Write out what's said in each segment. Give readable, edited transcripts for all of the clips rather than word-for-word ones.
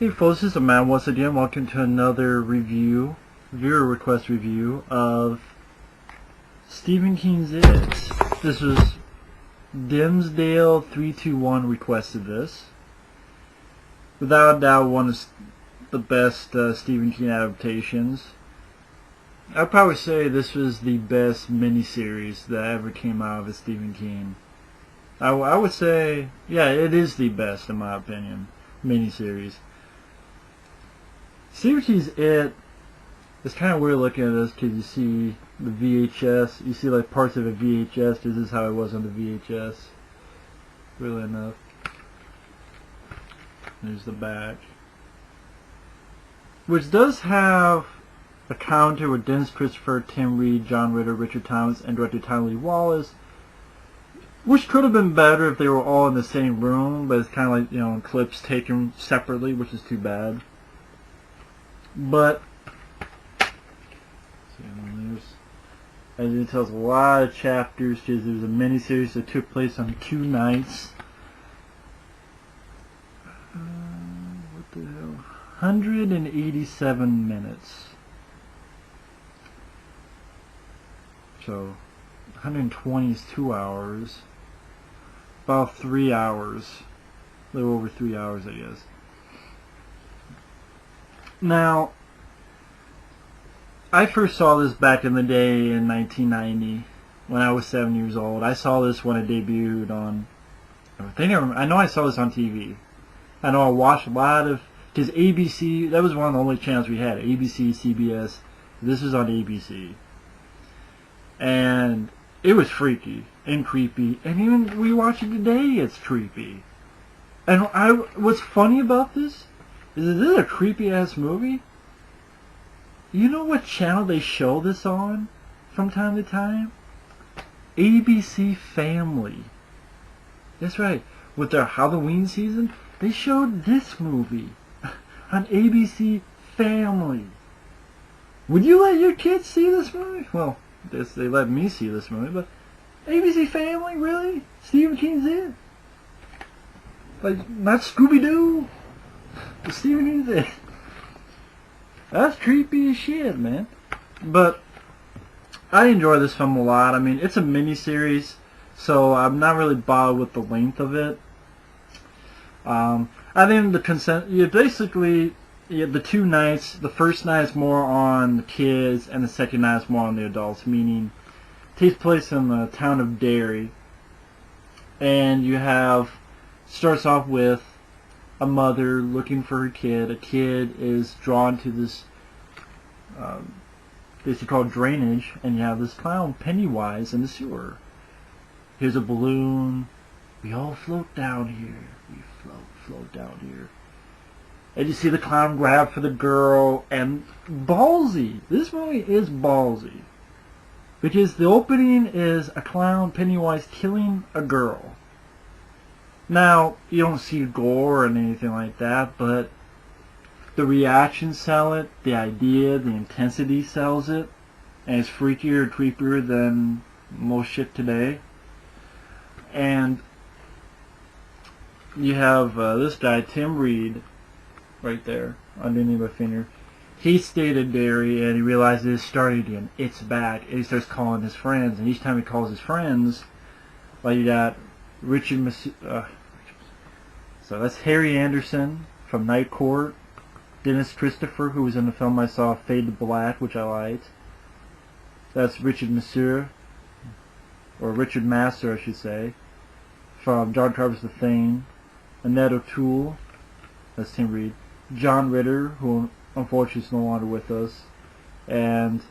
Hey folks, this is Matt once again. Welcome to another viewer request review of Stephen King's It. This was Dimsdale321 requested this. Without a doubt, one of the best Stephen King adaptations. I'd probably say this was the best miniseries that ever came out of a Stephen King. I would say, yeah, it is the best in my opinion, miniseries. Stephen King's It. It's kind of weird looking at this because you see the VHS. You see like parts of a VHS. This is how it was on the VHS. Really enough. There's the back, which does have a counter with Dennis Christopher, Tim Reed, John Ritter, Richard Thomas, and director Tom Lee Wallace. Which could have been better if they were all in the same room, but it's kind of like, you know, clips taken separately, which is too bad. But as it tells a lot of chapters, because there's a miniseries that took place on 2 nights. What the hell? 187 minutes. So 120 is 2 hours. About 3 hours. A little over 3 hours, I guess. Now, I first saw this back in the day in 1990 when I was 7 years old. I saw this when it debuted on, I know I saw this on TV. I know I watched a lot of, because ABC, that was one of the only channels we had, ABC, CBS. This was on ABC. And it was freaky and creepy, and even rewatching today, it's creepy. And what's funny about this is this is a creepy ass movie. You know what channel they show this on from time to time? ABC Family. That's right. With their Halloween season, they showed this movie on ABC Family. Would you let your kids see this movie? Well, they let me see this movie, but ABC Family, really? Stephen King's It? Like, not Scooby-Doo? Stephen King's It. That's creepy as shit, man. But I enjoy this film a lot. I mean, it's a miniseries, so I'm not really bothered with the length of it. I think the 2 nights, the first night is more on the kids, and the second night is more on the adults, meaning it takes place in the town of Derry. And you starts off with a mother looking for her kid. A kid is drawn to this basically called drainage, and you have this clown Pennywise in the sewer. Here's a balloon. We all float down here. We float down here. And you see the clown grab for the girl, and ballsy. This movie is ballsy. Because the opening is a clown Pennywise killing a girl. Now, you don't see gore or anything like that, but the reactions sell it, the idea, the intensity sells it, and it's freakier and creepier than most shit today. And you have this guy, Tim Reed, right there, underneath my finger. He stayed at Derry, and he realizes it's starting again. It's back, and he starts calling his friends, and each time he calls his friends, like you got Richard so that's Harry Anderson from Night Court, Dennis Christopher, who was in the film I saw, Fade to Black, which I liked. That's Richard Masur, or Richard Masur, I should say, from John Carpenter's The Thing. Annette O'Toole, that's Tim Reed. John Ritter, who unfortunately is no longer with us, and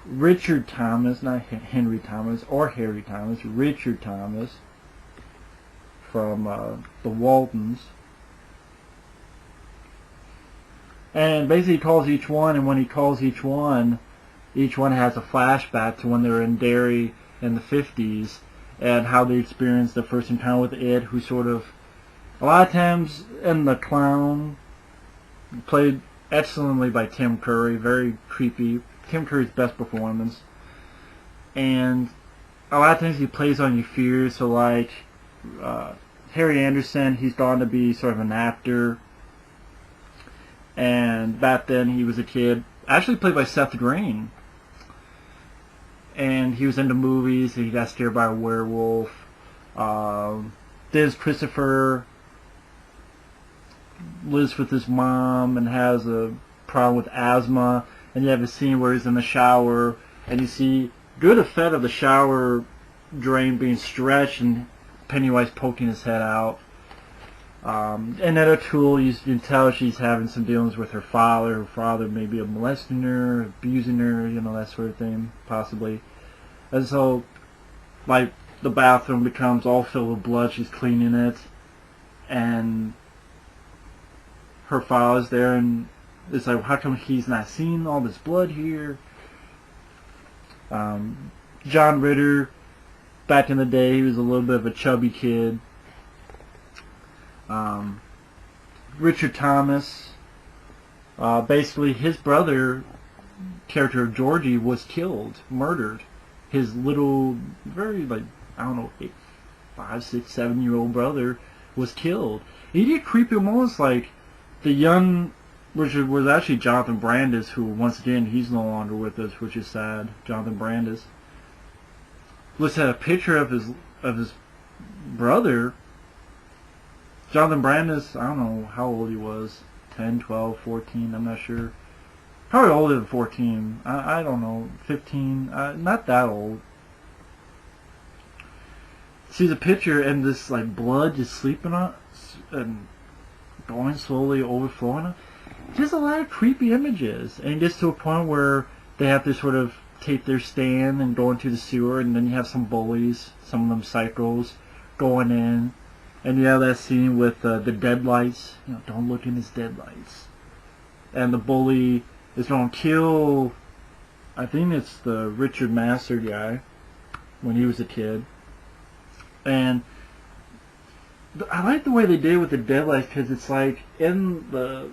Richard Thomas, not Henry Thomas or Harry Thomas, Richard Thomas from the Waltons. And basically he calls each one, and when he calls each one has a flashback to when they were in Derry in the 50s and how they experienced the first encounter with Ed, who sort of, a lot of times, and the clown, played excellently by Tim Curry, very creepy. Tim Curry's best performance. And a lot of times he plays on your fears, so like Harry Anderson, he's gone to be sort of an actor. And back then he was a kid, actually played by Seth Green. And he was into movies, and he got scared by a werewolf. This Christopher lives with his mom and has a problem with asthma. And you have a scene where he's in the shower, and you see good effect of the shower drain being stretched and Pennywise poking his head out. Annette O'Toole, you can tell she's having some dealings with her father. Her father may be molesting her, abusing her, you know, that sort of thing, possibly. And so, like, the bathroom becomes all filled with blood. She's cleaning it, and her father's there, and it's like, how come he's not seeing all this blood here? John Ritter, back in the day, he was a little bit of a chubby kid. Richard Thomas, basically his brother, character of Georgie, was killed, murdered. His little, very, like, I don't know, 5, 6, 7-year-old brother was killed. He did creepy moments, like the young, which was actually Jonathan Brandis, who, once again, he's no longer with us, which is sad. Jonathan Brandis looks at a picture of his brother. Jonathan Brandis, I don't know how old he was, 10, 12, 14, I'm not sure. Probably older than 14, I don't know, 15, not that old. Sees a picture and this, like, blood just sleeping on and going slowly overflowing on. Just a lot of creepy images, and it gets to a point where they have to sort of take their stand and go into the sewer, and then you have some bullies, some of them psychos, going in. And you have that scene with the deadlights. You know, don't look in his deadlights. And the bully is going to kill, I think it's the Richard Master guy, when he was a kid. And I like the way they did with the deadlights, because it's like in the,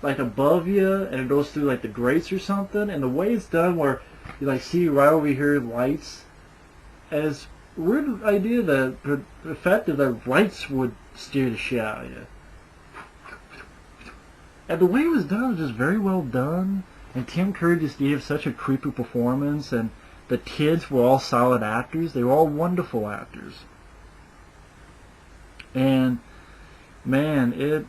like above you, and it goes through like the grates or something. And the way it's done, where you like see right over here lights, and it's weird idea that the fact that lights would scare the shit out of you. And the way it was done was just very well done. And Tim Curry just gave such a creepy performance. And the kids were all solid actors. They were all wonderful actors. And man,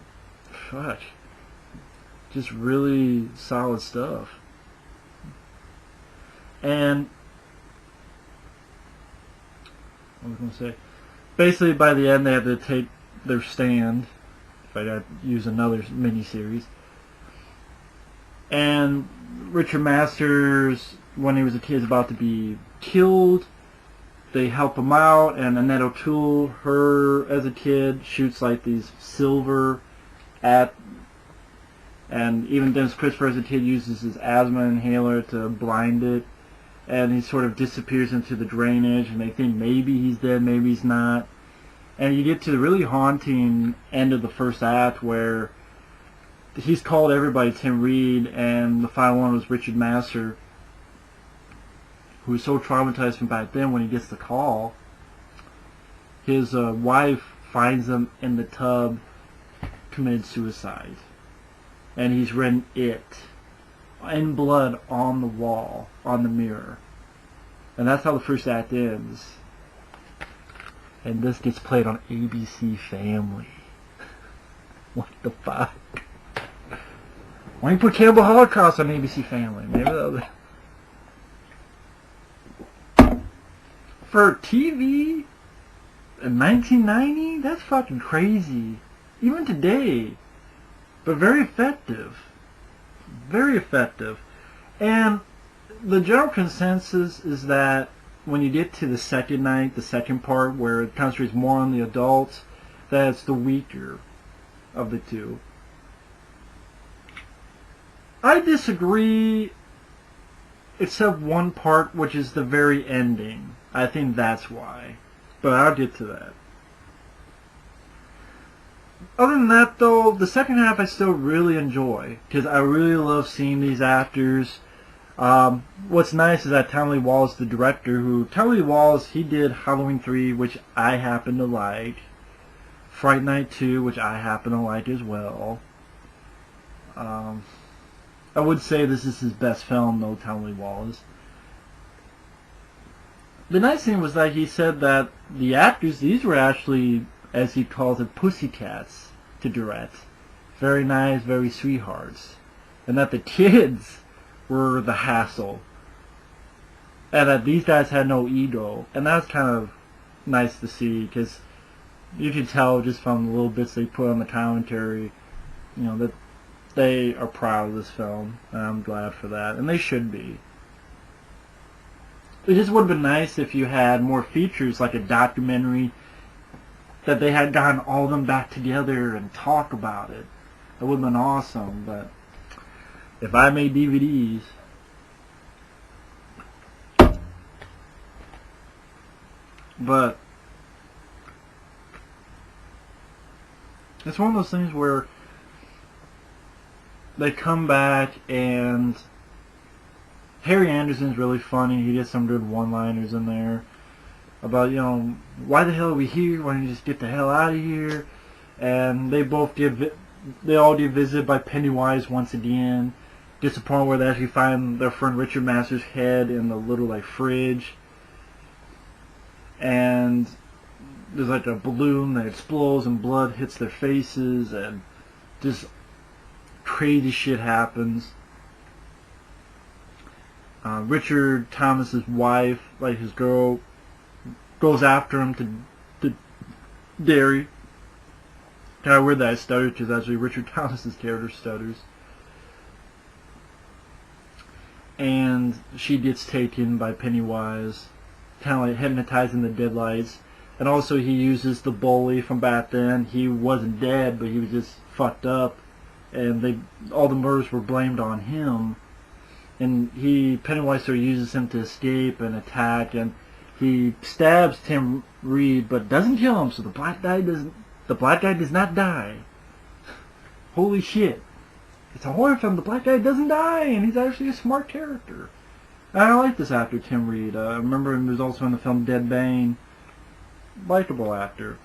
just really solid stuff. And I was going to say, basically by the end they have to take their stand, if I got to use another miniseries. And Richard Masters, when he was a kid, is about to be killed. They help him out, and Annette O'Toole, her as a kid, shoots like these silver at, and even Dennis Christopher as a kid uses his asthma inhaler to blind it. And he sort of disappears into the drainage, and they think maybe he's dead, maybe he's not. And you get to the really haunting end of the first act, where he's called everybody Tim Reed, and the final one was Richard Master, who was so traumatized from back then. When he gets the call, his wife finds him in the tub, committed suicide. And he's written "it" in blood on the wall, on the mirror. And that's how the first act ends. And this gets played on ABC Family. What the fuck? Why don't you put Cannibal Holocaust on ABC Family? Maybe that'll... For TV in 1990, that's fucking crazy. Even today. But very effective. Very effective. And the general consensus is that when you get to the second night, the second part, where it concentrates more on the adults, that's the weaker of the two. I disagree, except one part, which is the very ending. I think that's why. But I'll get to that. Other than that, though, the second half I still really enjoy, because I really love seeing these actors. What's nice is that Tommy Lee Wallace, the director, Tommy Lee Wallace, he did Halloween 3, which I happen to like, Fright Night 2, which I happen to like as well. I would say this is his best film, though, Tommy Lee Wallace. The nice thing was that he said that the actors, these were actually, as he calls it, pussycats to direct. Very nice, very sweethearts. And that the kids were the hassle. And that these guys had no ego. And that's kind of nice to see, because you can tell just from the little bits they put on the commentary, you know, that they are proud of this film. And I'm glad for that. And they should be. It just would have been nice if you had more features, like a documentary, that they had gotten all of them back together and talk about it. That would have been awesome, but if I made DVDs, but it's one of those things where they come back and Harry Anderson's really funny. He gets some good one-liners in there about, you know, why the hell are we here? Why don't you just get the hell out of here? And they all get visited by Pennywise once again. Gets to the point where they actually find their friend Richard Masters' head in the little like fridge, and there's like a balloon that explodes and blood hits their faces, and just crazy shit happens. Richard Thomas's wife, like his girl, goes after him to Derry. Kind of weird that I stuttered, because actually Richard Thomas's character stutters. And she gets taken by Pennywise, kind of like hypnotizing the deadlights. And also he uses the bully from back then. He wasn't dead, but he was just fucked up, and all the murders were blamed on him. And Pennywise sort of uses him to escape and attack, and he stabs Tim Reed, but doesn't kill him. So the black guy does not die. Holy shit! It's a horror film. The black guy doesn't die, and he's actually a smart character. And I like this actor, Tim Reed. I remember he was also in the film Dead Bane. Likeable actor.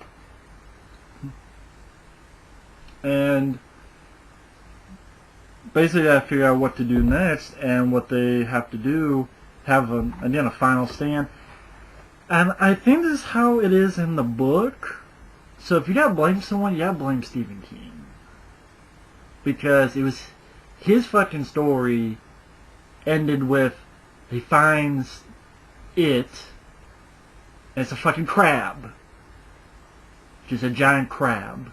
And basically I figure out what to do next, and what they have to do, have a final stand. And I think this is how it is in the book. So if you gotta blame someone, you gotta blame Stephen King. Because it was his fucking story ended with he finds it, and it's a fucking crab. Just a giant crab.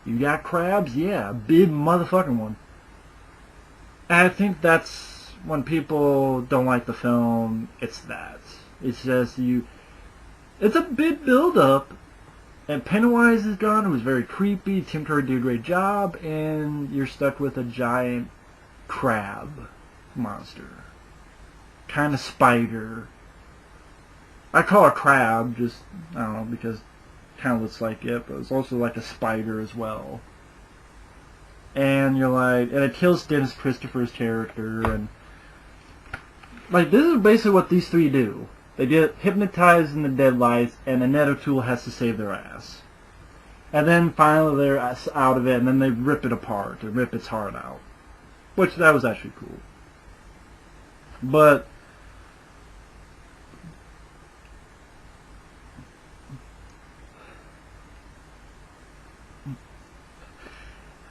You got crabs? Yeah, a big motherfucking one. And I think that's when people don't like the film, it's that. It's just it's a big build-up, and Pennywise is gone. It was very creepy. Tim Curry did a great job, and you're stuck with a giant crab monster. Kind of spider. I call it crab, just, I don't know, because it kind of looks like it, but it's also like a spider as well. And you're like, and it kills Dennis Christopher's character, and like, this is basically what these three do. They get hypnotized in the deadlights, and Annette O'Toole has to save their ass. And then finally they're out of it, and then they rip it apart, and rip its heart out. Which, that was actually cool. But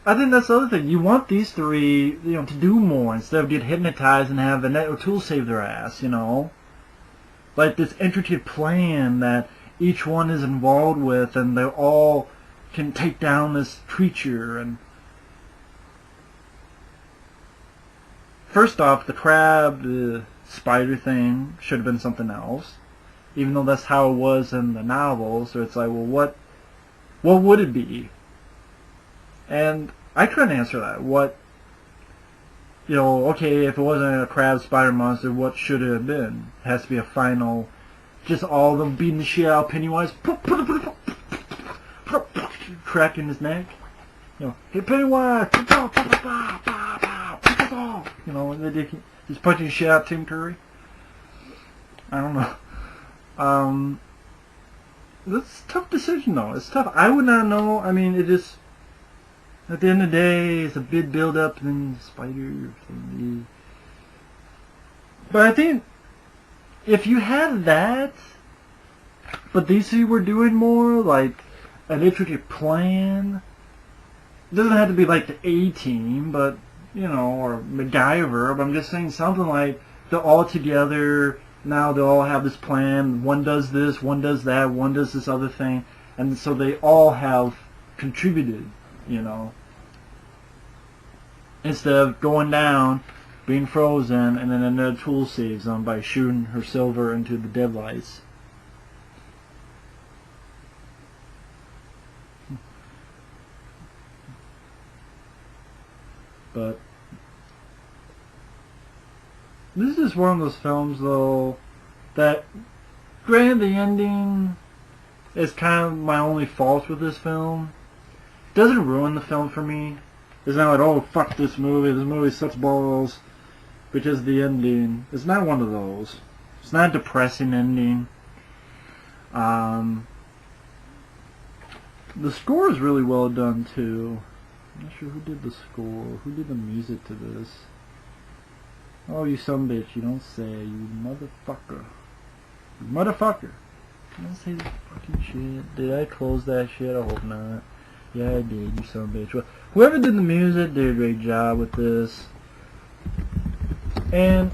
I think that's the other thing. You want these three, to do more instead of get hypnotized and have Annette O'Toole save their ass, Like this intricate plan that each one is involved with, and they all can take down this creature. And first off, the crab, the spider thing should have been something else, even though that's how it was in the novel. So it's like, well, what would it be? And I couldn't answer that. Okay, if it wasn't a crab spider monster, what should it have been? It has to be a final, just all of them beating the shit out of Pennywise, cracking his neck. Hey Pennywise, fall. You know, he's punching shit out Tim Curry. I don't know. That's a tough decision, though. It's tough. I would not know. I mean, it just... At the end of the day, it's a big build-up, and then spider thingy. But I think... If you had that... But these two were doing more, like, an intricate plan... It doesn't have to be like the A-Team, but, you know, or MacGyver, but I'm just saying something like, they're all together... Now they all have this plan. One does this, one does that, one does this other thing. And so they all have contributed, you know. Instead of going down, being frozen, and then another tool saves them by shooting her silver into the deadlights. But... This is one of those films, though, that, granted, the ending is kind of my only fault with this film. It doesn't ruin the film for me. It's not like, oh, fuck this movie sucks balls, because the ending is not one of those. It's not a depressing ending. The score is really well done, too. I'm not sure who did the score, who did the music to this. Oh, you son of a bitch, you don't say, you motherfucker. You motherfucker. You don't say this fucking shit. Did I close that shit? I hope not. Yeah, I did, you son of a bitch. Well, whoever did the music did a great job with this. And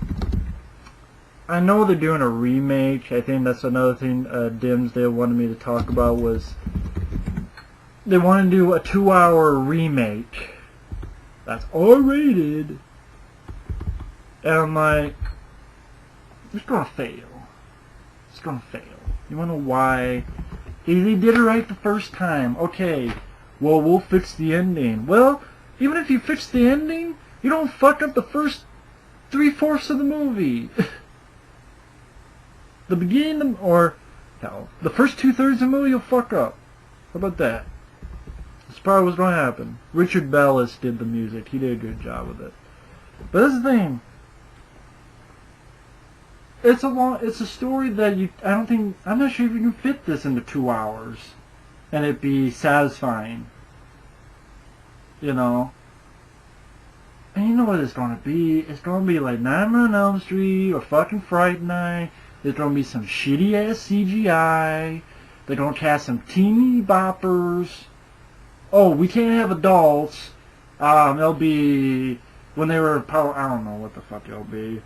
I know they're doing a remake. I think that's another thing Dimsdale wanted me to talk about was they want to do a 2-hour remake. That's R-rated. And I'm like, it's gonna fail. It's gonna fail. You wanna know why? They did it right the first time. Okay, well, we'll fix the ending. Well, even if you fix the ending, you don't fuck up the first 3/4 of the movie. The beginning, or, hell, the first 2/3 of the movie you'll fuck up. How about that? That's probably what's gonna happen. Richard Bellis did the music. He did a good job with it. But that's the thing. It's a story that I'm not sure if you can fit this into 2 hours and it be satisfying. You know? And you know what it's gonna be? It's gonna be like Nightmare on Elm Street or fucking Fright Night. There's gonna be some shitty ass CGI. They're gonna cast some teeny boppers. Oh, we can't have adults. It'll be when they were I don't know what the fuck it'll be.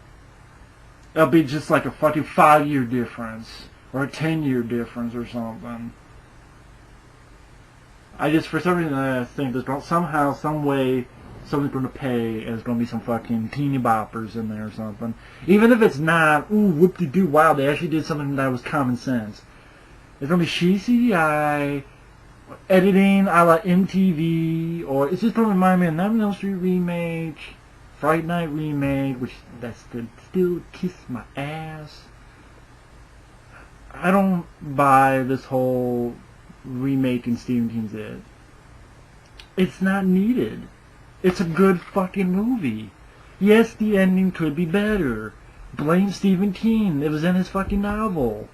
It'll be just like a fucking 5-year difference. Or a 10-year difference or something. For some reason, I think there's somehow, some way, someone's going to pay, and there's going to be some fucking teeny boppers in there or something. Even if it's not, ooh, whoop-de-doo, wow, they actually did something that was common sense. There's going to be shitty CGI, editing a la MTV, or it's just going to remind me of Nightmare on Elm Street remake, Fright Night remake, which that's could still kiss my ass. I don't buy this whole remaking Stephen King's It. It's not needed. It's a good fucking movie. Yes, the ending could be better. Blame Stephen King. It was in his fucking novel.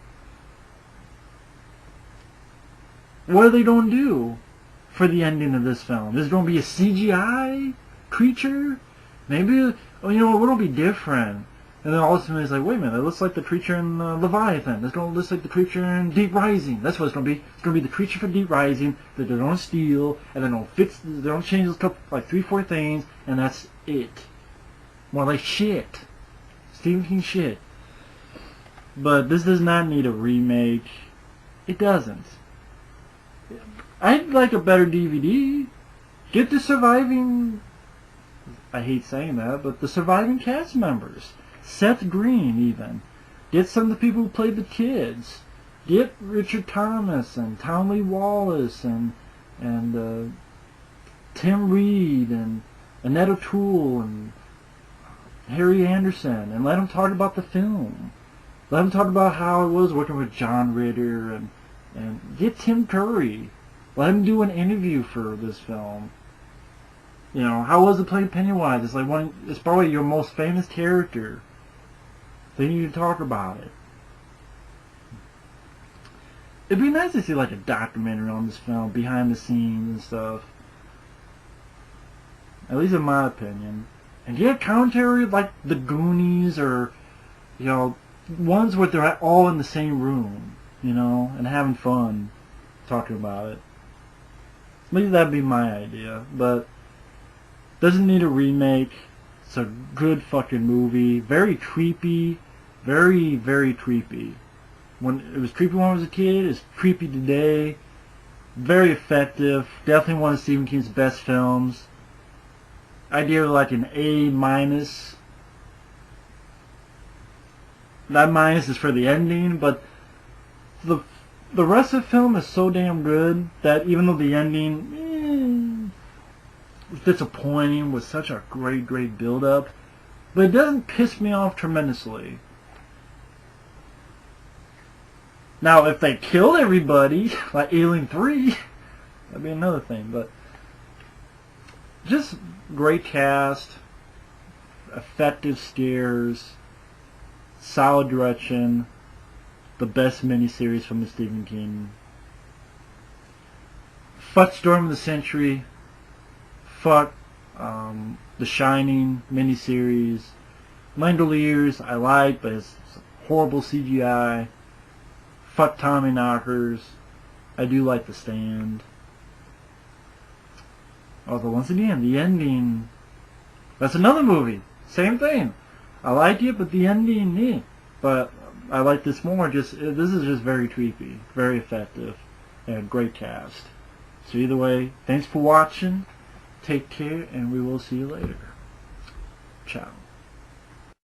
What are they going to do for the ending of this film? Is it going to be a CGI creature? Maybe, oh, you know, it'll be different. And then all of a sudden it's like, wait a minute, it looks like the creature in Leviathan. It's going to look like the creature in Deep Rising. That's what it's going to be. It's going to be the creature from Deep Rising that they're going to steal, and then they're going to change those couple, like 3-4 things, and that's it. More like shit. Stephen King shit. But this does not need a remake. It doesn't. I'd like a better DVD. Get the surviving... I hate saying that, but the surviving cast members. Seth Green, even. Get some of the people who played the kids. Get Richard Thomas and Tom Lee Wallace and Tim Reed and Annette O'Toole and Harry Anderson, and let them talk about the film. Let them talk about how it was working with John Ritter, and get Tim Curry. Let him do an interview for this film. You know, how was it playing Pennywise? It's like it's probably your most famous character. They need to talk about it. It'd be nice to see like a documentary on this film, behind the scenes and stuff. At least in my opinion. And get commentary like The Goonies or, you know, ones where they're all in the same room, you know, and having fun talking about it. Maybe that'd be my idea, but doesn't need a remake. It's a good fucking movie. Very creepy. Very, very creepy. When it was creepy when I was a kid, it's creepy today. Very effective. Definitely one of Stephen King's best films. I'd give it like an A minus. That minus is for the ending, but the rest of the film is so damn good that even though the ending was disappointing with such a great build up, but it doesn't piss me off tremendously. Now, if they killed everybody, like Alien 3, that'd be another thing, but just great cast, effective scares, solid direction, the best miniseries from the Stephen King. Fuck Storm of the Century, fuck The Shining miniseries. Langoliers I like, but it's horrible CGI. Fuck Tommy Knockers. I do like The Stand. Although once again, the ending, that's another movie. Same thing. I like it, but the ending, eh. But I like this more. This is just very creepy, very effective, and great cast. So either way, thanks for watching. Take care, and we will see you later. Ciao.